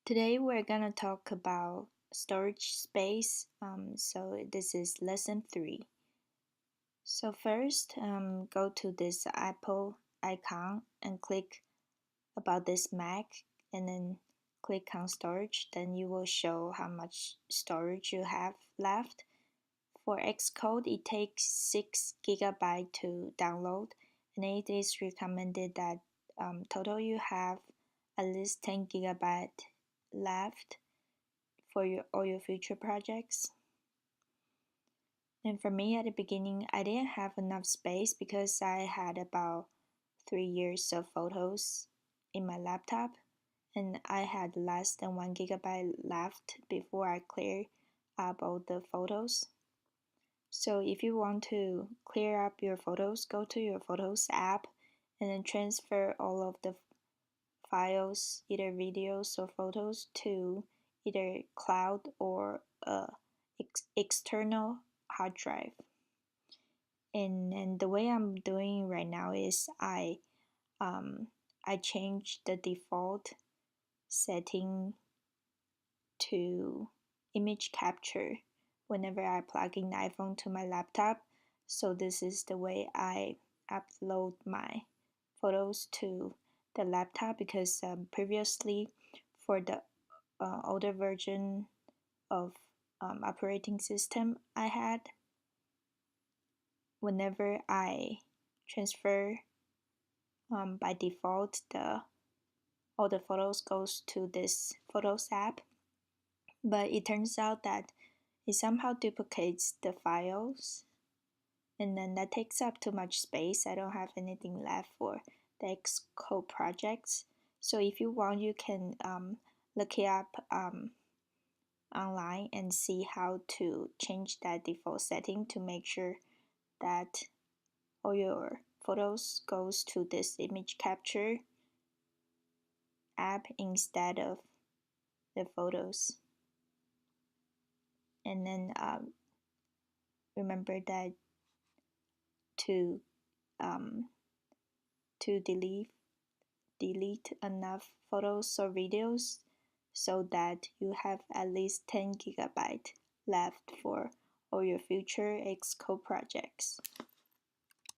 Today we're gonna talk about storage space. So this is lesson 3. So first, go to this Apple icon and click about this Mac, and then click on storage. Then you will show how much storage you have left. For Xcode, it takes 6 GB to download, and it is recommended that total you have at least 10 GB left for all your future projects. And for me at the beginning, I didn't have enough space because I had about 3 years of photos in my laptop, and I had less than 1 GB left before I cleared up all the photos. So if you want to clear up your photos, go to your Photos app and then transfer all of the files, either videos or photos, to either cloud or external hard drive. And the way I'm doing right now is I changed the default setting to image capture whenever I plug in the iPhone to my laptop. So this is the way I upload my photos to the laptop, because previously for the older version of operating system I had, whenever I transfer by default all the photos goes to this Photos app, but it turns out that it somehow duplicates the files, and then that takes up too much space. I don't have anything left for the Xcode projects. So if you want, you can look it up online and see how to change that default setting to make sure that all your photos goes to this image capture app instead of the photos. And then remember that to delete enough photos or videos so that you have at least 10 GB left for all your future Xcode projects.